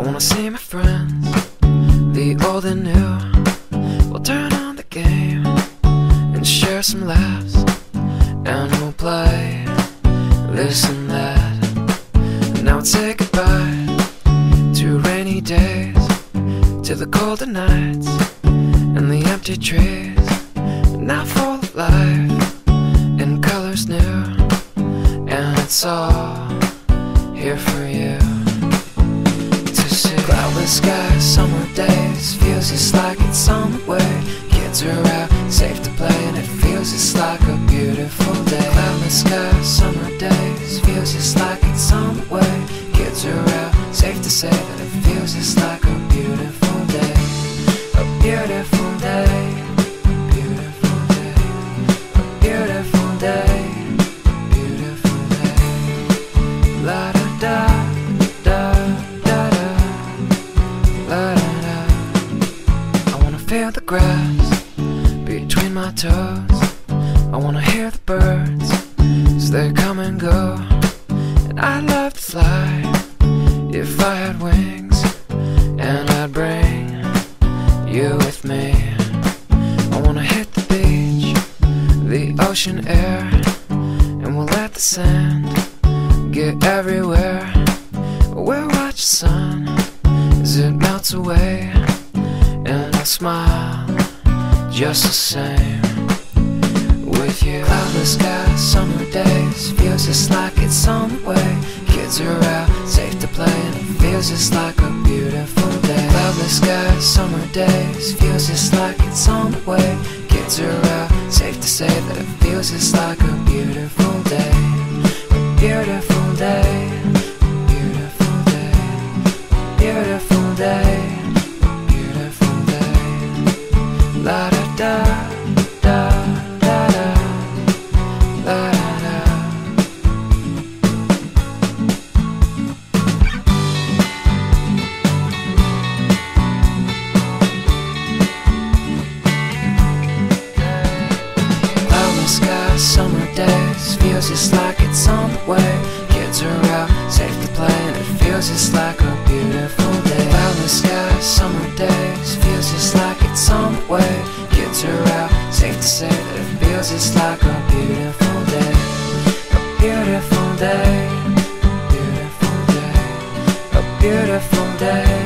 wanna see my friends, the old and new. We'll turn on the game and share some laughs, and we'll play this and that. And now we'll say goodbye to rainy days, to the colder nights and the empty trees, now full of life and colors new. And it's all here for you to see. Cloudless skies, summer days, feels just like it's on the way. Kids are out, safe to play, and it feels just like a beautiful day. Cloudless skies, summer days, feels just like it's on the way. Kids are out, safe to say that it feels just like a beautiful day. A beautiful day, beautiful day, a beautiful day, beautiful day. La da da da da da, la da da. I wanna feel the grass between my toes. I wanna hear the birds as they come and go. And I'd love to fly if I had wings, and I'd bring you with me. I wanna hit the beach, the ocean air, and we'll let the sand get everywhere. We'll watch the sun as it melts away, and I'll smile just the same with you. Cloudless skies, summer days, feels just like it's on the way. Kids are out, safe to play, and it feels just like a beautiful day. Cloudless skies, summer days, feels just like it's on the way. Kids are out, safe to say that it feels just like a beautiful day. A beautiful day, beautiful day, beautiful day, beautiful day. La da da da da da, la da da. Cloudless skies, summer days, feels just like it's on the way. Kids are out, safe to play, and it feels just like a beautiful day. Cloudless skies, summer days, feels just like it's on the way. Kids are out, safe to say that it feels just like a beautiful day. A beautiful day, beautiful day, a beautiful day.